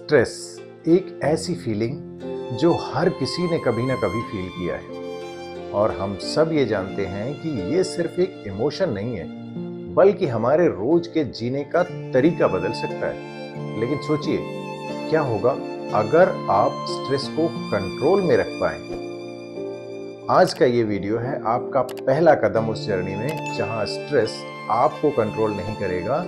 Stress एक ऐसी feeling जो हर किसी ने कभी ना कभी फील किया है और हम सब ये जानते हैं कि ये सिर्फ एक इमोशन नहीं है बल्कि हमारे रोज के जीने का तरीका बदल सकता है। लेकिन सोचिए, क्या होगा अगर आप स्ट्रेस को कंट्रोल में रख पाए। आज का ये वीडियो है आपका पहला कदम उस जर्नी में जहां स्ट्रेस आपको कंट्रोल नहीं करेगा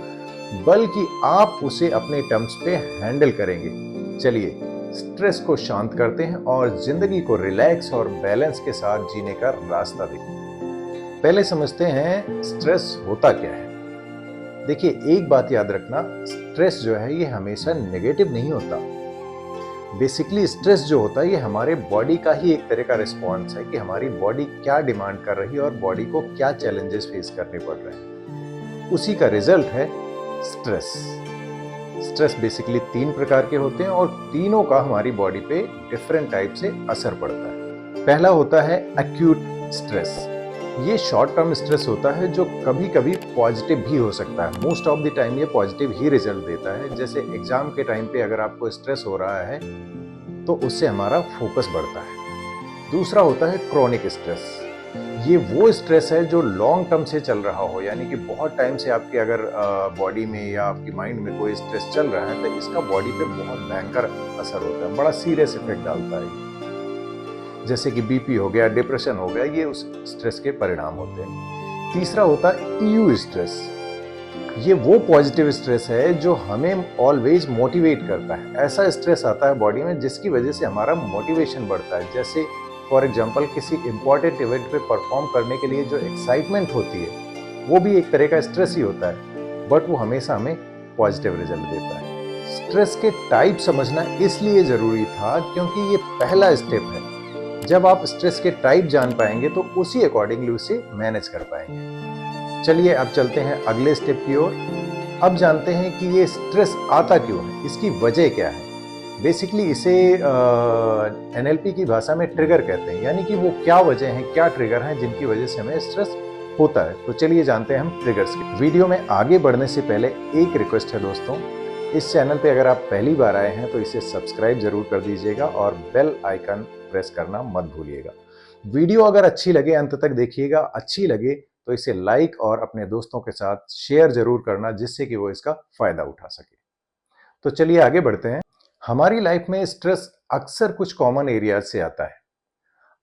बल्कि आप उसे अपने टर्म्स पे हैंडल करेंगे। चलिए स्ट्रेस को शांत करते हैं और जिंदगी को रिलैक्स और बैलेंस के साथ जीने का रास्ता देखें। पहले समझते हैं स्ट्रेस होता क्या है। देखिए, एक बात याद रखना, स्ट्रेस जो है ये हमेशा नेगेटिव नहीं होता। बेसिकली स्ट्रेस जो होता है ये हमारे बॉडी का ही एक तरह का रिस्पॉन्स है कि हमारी बॉडी क्या डिमांड कर रही है और बॉडी को क्या चैलेंजेस फेस करने पड़ रहे हैं, उसी का रिजल्ट है स्ट्रेस। स्ट्रेस बेसिकली 3 प्रकार के होते हैं और तीनों का हमारी बॉडी पे डिफरेंट टाइप से असर पड़ता है। पहला होता है एक्यूट स्ट्रेस। ये शॉर्ट टर्म स्ट्रेस होता है जो कभी कभी पॉजिटिव भी हो सकता है। मोस्ट ऑफ द टाइम ये पॉजिटिव ही रिजल्ट देता है। जैसे एग्जाम के टाइम पे अगर आपको स्ट्रेस हो रहा है तो उससे हमारा फोकस बढ़ता है। दूसरा होता है क्रॉनिक स्ट्रेस। ये वो स्ट्रेस है जो लॉन्ग टर्म से चल रहा हो, यानी कि बहुत टाइम से आपके अगर बॉडी में या आपकी माइंड में कोई स्ट्रेस चल रहा है तो इसका बॉडी पे बहुत भयंकर असर होता है, बड़ा सीरियस इफेक्ट डालता है। जैसे कि बीपी हो गया, डिप्रेशन हो गया, ये उस स्ट्रेस के परिणाम होते हैं। तीसरा होता है ईयू स्ट्रेस। ये वो पॉजिटिव स्ट्रेस है जो हमें ऑलवेज मोटिवेट करता है। ऐसा स्ट्रेस आता है बॉडी में जिसकी वजह से हमारा मोटिवेशन बढ़ता है। जैसे फॉर एग्जाम्पल किसी इंपॉर्टेंट इवेंट पे परफॉर्म करने के लिए जो एक्साइटमेंट होती है वो भी एक तरह का स्ट्रेस ही होता है, बट वो हमेशा हमें पॉजिटिव रिजल्ट देता है। स्ट्रेस के टाइप समझना इसलिए जरूरी था क्योंकि ये पहला स्टेप है। जब आप स्ट्रेस के टाइप जान पाएंगे तो उसी अकॉर्डिंगली उसे मैनेज कर पाएंगे। चलिए अब चलते हैं अगले स्टेप की ओर। अब जानते हैं कि ये स्ट्रेस आता क्यों है, इसकी वजह क्या है। बेसिकली इसे एनएलपी की भाषा में ट्रिगर कहते हैं, यानी कि वो क्या वजह हैं, क्या ट्रिगर हैं जिनकी वजह से हमें स्ट्रेस होता है। तो चलिए जानते हैं हम ट्रिगर्स के। वीडियो में आगे बढ़ने से पहले एक रिक्वेस्ट है दोस्तों, इस चैनल पे अगर आप पहली बार आए हैं तो इसे सब्सक्राइब जरूर कर दीजिएगा और बेल आइकन प्रेस करना मत भूलिएगा। वीडियो अगर अच्छी लगे अंत तक देखिएगा, अच्छी लगे तो इसे लाइक और अपने दोस्तों के साथ शेयर जरूर करना जिससे कि वो इसका फायदा उठा सके। तो चलिए आगे बढ़ते हैं। हमारी लाइफ में स्ट्रेस अक्सर कुछ कॉमन एरियाज से आता है।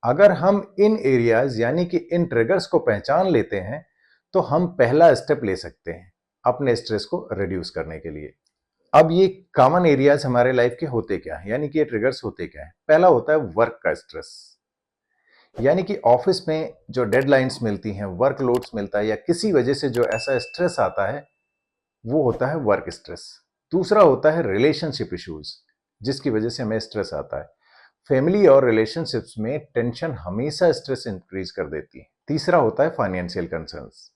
अगर हम इन एरियाज यानी कि इन ट्रिगर्स को पहचान लेते हैं तो हम पहला स्टेप ले सकते हैं अपने स्ट्रेस को रिड्यूस करने के लिए। अब ये कॉमन एरियाज हमारे लाइफ के होते क्या है, यानी कि ये ट्रिगर्स होते क्या है। पहला होता है वर्क का स्ट्रेस, यानी कि ऑफिस में जो डेडलाइंस मिलती हैं, वर्कलोड्स मिलता है या किसी वजह से जो ऐसा स्ट्रेस आता है वो होता है वर्क स्ट्रेस। दूसरा होता है रिलेशनशिप इश्यूज, जिसकी वजह से हमें स्ट्रेस आता है। फैमिली और रिलेशनशिप्स में टेंशन हमेशा स्ट्रेस इंक्रीज कर देती है। तीसरा होता है फाइनेंशियल कंसर्न्स,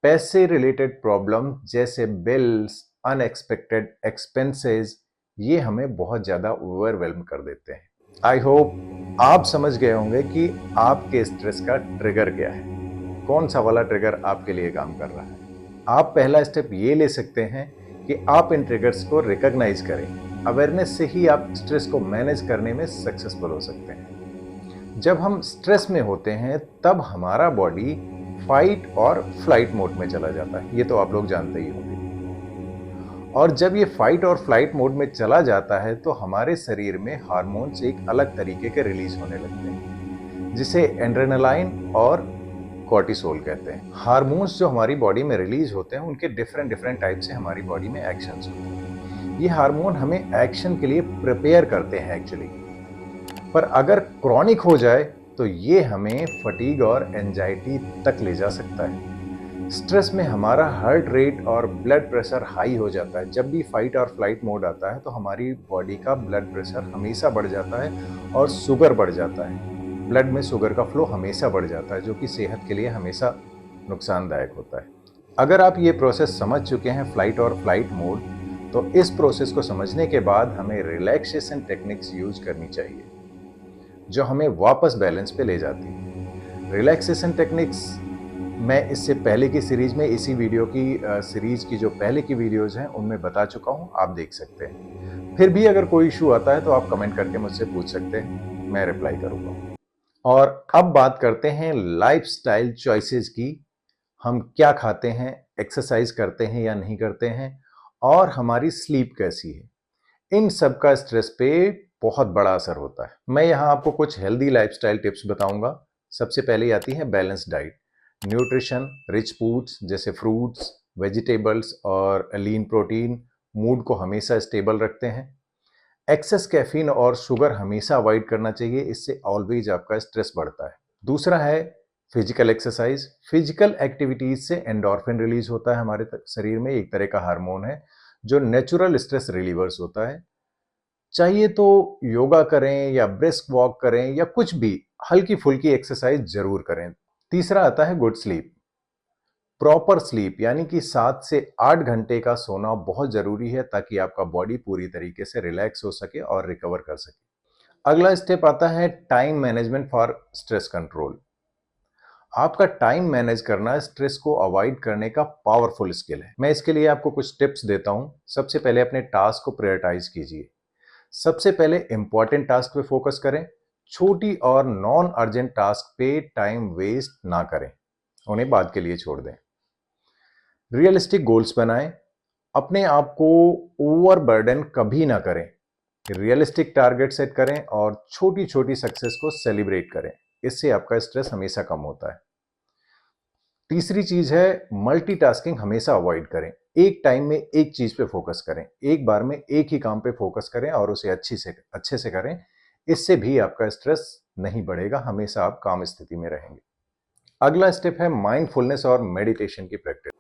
पैसे रिलेटेड प्रॉब्लम जैसे बिल्स, अनएक्सपेक्टेड एक्सपेंसेस, ये हमें बहुत ज्यादा ओवरवेल्म कर देते हैं। आई होप आप समझ गए होंगे कि आपके स्ट्रेस का ट्रिगर क्या है, कौन सा वाला ट्रिगर आपके लिए काम कर रहा है। आप पहला स्टेप ये ले सकते हैं कि आप इन ट्रिगर्स को रिकॉग्नाइज करें। अवेयरनेस से ही आप स्ट्रेस को मैनेज करने में सक्सेसफुल हो सकते हैं। जब हम स्ट्रेस में होते हैं तब हमारा बॉडी फाइट और फ्लाइट मोड में चला जाता है, ये तो आप लोग जानते ही होंगे। और जब ये फाइट और फ्लाइट मोड में चला जाता है तो हमारे शरीर में हार्मोन्स एक अलग तरीके के रिलीज होने लगते हैं जिसे एड्रेनालाइन और कॉर्टिसोल कहते हैं। हार्मोन्स जो हमारी बॉडी में रिलीज होते हैं उनके डिफरेंट टाइप से हमारी बॉडी में एक्शंस होते हैं। ये हार्मोन हमें एक्शन के लिए प्रिपेयर करते हैं एक्चुअली, पर अगर क्रॉनिक हो जाए तो ये हमें फटीग और एंजाइटी तक ले जा सकता है। स्ट्रेस में हमारा हार्ट रेट और ब्लड प्रेशर हाई हो जाता है। जब भी फाइट और फ्लाइट मोड आता है तो हमारी बॉडी का ब्लड प्रेशर हमेशा बढ़ जाता है और शुगर बढ़ जाता है। ब्लड में शुगर का फ्लो हमेशा बढ़ जाता है जो कि सेहत के लिए हमेशा नुकसानदायक होता है। अगर आप ये प्रोसेस समझ चुके हैं फ्लाइट और फ्लाइट मोड, तो इस प्रोसेस को समझने के बाद हमें रिलैक्सेशन टेक्निक्स यूज करनी चाहिए जो हमें वापस बैलेंस पे ले जाती है। रिलैक्सेशन टेक्निक्स मैं इससे पहले की सीरीज में, इसी वीडियो की सीरीज की जो पहले की वीडियोज हैं उनमें बता चुका हूं, आप देख सकते हैं। फिर भी अगर कोई इशू आता है तो आप कमेंट करके मुझसे पूछ सकते हैं, मैं रिप्लाई करूंगा। और अब बात करते हैं लाइफस्टाइल चॉइसेस की। हम क्या खाते हैं, एक्सरसाइज करते हैं या नहीं करते हैं, और हमारी स्लीप कैसी है, इन सब का स्ट्रेस पे बहुत बड़ा असर होता है। मैं यहाँ आपको कुछ हेल्दी लाइफस्टाइल टिप्स बताऊंगा। सबसे पहले आती है balance diet. Nutrition, rich foods जैसे फ्रूट्स, वेजिटेबल्स और लीन प्रोटीन मूड को हमेशा स्टेबल रखते हैं। एक्सेस कैफीन और शुगर हमेशा अवॉइड करना चाहिए, इससे ऑलवेज आपका स्ट्रेस बढ़ता है। दूसरा है फिजिकल एक्सरसाइज। फिजिकल एक्टिविटीज से एंडोर्फिन रिलीज होता है हमारे शरीर में, एक तरह का हार्मोन है जो नेचुरल स्ट्रेस रिलीवर्स होता है। चाहिए तो योगा करें या ब्रिस्क वॉक करें या कुछ भी हल्की फुल्की एक्सरसाइज जरूर करें। तीसरा आता है गुड स्लीप। प्रॉपर स्लीप यानी कि 7 से 8 घंटे का सोना बहुत जरूरी है ताकि आपका बॉडी पूरी तरीके से रिलैक्स हो सके और रिकवर कर सके। अगला स्टेप आता है time management for stress control. आपका टाइम मैनेज करना स्ट्रेस को अवॉइड करने का पावरफुल स्किल है। मैं इसके लिए आपको कुछ टिप्स देता हूं। सबसे पहले अपने टास्क को प्रायोरिटाइज कीजिए। सबसे पहले इंपॉर्टेंट टास्क पे फोकस करें। छोटी और नॉन अर्जेंट टास्क पे टाइम वेस्ट ना करें, उन्हें बाद के लिए छोड़ दें। रियलिस्टिक गोल्स बनाएं। अपने आप को ओवरबर्डन कभी ना करें। रियलिस्टिक टारगेट सेट करें और छोटी छोटी सक्सेस को सेलिब्रेट करें, इससे आपका स्ट्रेस हमेशा कम होता है। तीसरी चीज है मल्टीटास्किंग हमेशा अवॉइड करें। एक टाइम में एक चीज पे फोकस करें, एक बार में एक ही काम पे फोकस करें और उसे अच्छे से करें। इससे भी आपका स्ट्रेस नहीं बढ़ेगा, हमेशा आप काम स्थिति में रहेंगे। अगला स्टेप है माइंडफुलनेस और मेडिटेशन की प्रैक्टिस।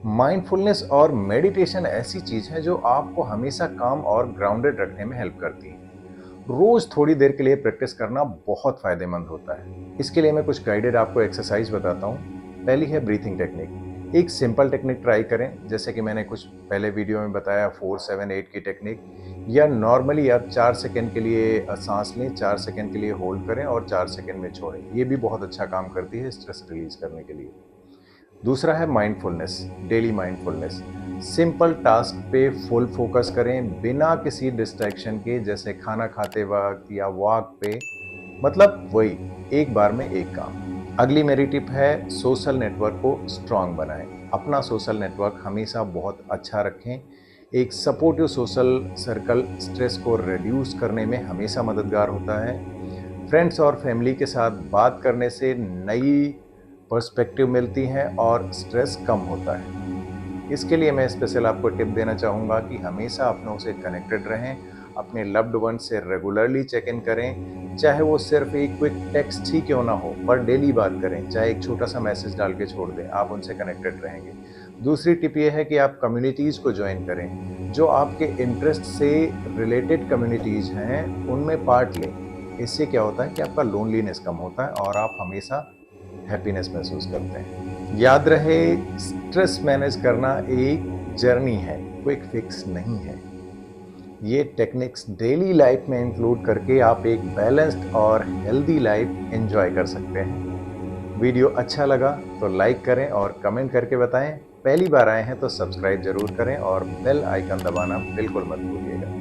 माइंडफुलनेस और मेडिटेशन ऐसी चीज है जो आपको हमेशा काम और ग्राउंडेड रखने में हेल्प करती है। रोज थोड़ी देर के लिए प्रैक्टिस करना बहुत फायदेमंद होता है। इसके लिए मैं कुछ गाइडेड आपको एक्सरसाइज बताता हूँ। पहली है ब्रीथिंग टेक्निक। एक सिंपल टेक्निक ट्राई करें, जैसे कि मैंने कुछ पहले वीडियो में बताया 4-7-8 की टेक्निक, या नॉर्मली आप 4 सेकंड के लिए सांस लें, 4 सेकंड के लिए होल्ड करें और 4 सेकंड में छोड़ें। ये भी बहुत अच्छा काम करती है स्ट्रेस रिलीज करने के लिए। दूसरा है mindfulness, daily mindfulness. Simple task पे फुल फोकस करें बिना किसी डिस्ट्रैक्शन के, जैसे खाना खाते वक्त या वॉक पे, मतलब वही एक बार में एक काम। अगली मेरी टिप है सोशल नेटवर्क को स्ट्रांग बनाएं। अपना सोशल नेटवर्क हमेशा बहुत अच्छा रखें। एक सपोर्टिव सोशल सर्कल स्ट्रेस को रिड्यूस करने में हमेशा मददगार होता है। फ्रेंड्स और फैमिली के साथ बात करने से नई पर्सपेक्टिव मिलती हैं और स्ट्रेस कम होता है। इसके लिए मैं स्पेशल आपको टिप देना चाहूँगा कि हमेशा अपनों से कनेक्टेड रहें। अपने लव्ड वन से रेगुलरली चेक इन करें, चाहे वो सिर्फ एक क्विक टेक्स्ट ही क्यों ना हो, पर डेली बात करें, चाहे एक छोटा सा मैसेज डाल के छोड़ दें, आप उनसे कनेक्टेड रहेंगे। दूसरी टिप ये है कि आप कम्युनिटीज़ को ज्वाइन करें, जो आपके इंटरेस्ट से रिलेटेड कम्युनिटीज़ हैं उनमें पार्ट लें। इससे क्या होता है कि आपका लोनलीनेस कम होता है और आप हमेशा हैप्पीनेस महसूस करते हैं। याद रहे, स्ट्रेस मैनेज करना एक जर्नी है, क्विक फिक्स नहीं है। ये टेक्निक्स डेली लाइफ में इंक्लूड करके आप एक बैलेंस्ड और हेल्दी लाइफ एंजॉय कर सकते हैं। वीडियो अच्छा लगा तो लाइक करें और कमेंट करके बताएं। पहली बार आए हैं तो सब्सक्राइब जरूर करें और बेल आइकन दबाना बिल्कुल मत भूलिएगा।